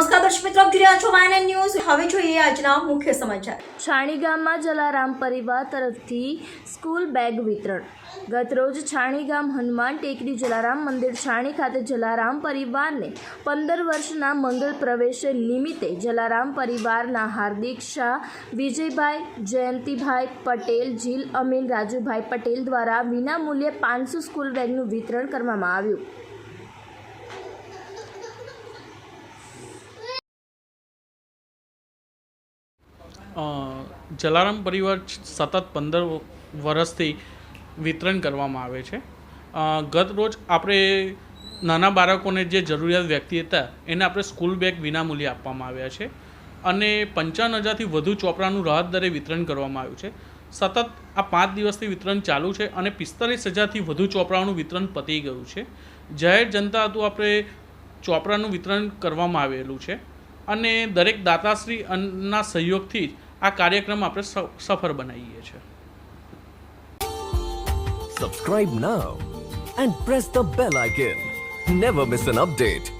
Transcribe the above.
નમસ્કાર દર્શક મિત્રો, આપ જોઈ રહ્યા છો વાયન ન્યૂઝ। હવે જોઈએ આજના મુખ્ય સમાચાર। છાણી ગામમાં જલારામ પરિવાર તરફથી સ્કૂલ બેગ વિતરણ। ગતરોજ છાણી ગામ હનુમાન ટેકરી જલારામ મંદિર છાણી ખાતે જલારામ પરિવારને 15 વર્ષના મંગલ પ્રવેશ નિમિત્તે જલારામ પરિવારના હાર્દિક શાહ, વિજયભાઈ, જયંતિભાઈ પટેલ, જીલ અમીન, રાજુભાઈ પટેલ દ્વારા વિનામૂલ્યે 500 સ્કૂલ બેગનું વિતરણ કરવામાં આવ્યું। જલારામ પરિવાર સતત 15 વર્ષથી વિતરણ કરવામાં આવે છે। ગત રોજ આપણે નાના બાળકોને જે જરૂરિયાત વ્યક્તિ હતા એને આપણે સ્કૂલ બેગ વિનામૂલ્યે આપવામાં આવ્યા છે અને 55,000થી વધુ ચોપડાનું રાહત દરે વિતરણ કરવામાં આવ્યું છે। સતત આ 5 દિવસથી વિતરણ ચાલુ છે અને 45,000થી વધુ ચોપડાઓનું વિતરણ પતી ગયું છે। જાહેર જનતા હતું આપણે ચોપડાનું વિતરણ કરવામાં આવેલું છે અને દરેક દાતાશ્રીના સહયોગથી જ આ કાર્યક્રમ આપણે સફળ બનાવીએ છીએ। Subscribe now and press the bell icon. Never miss an update.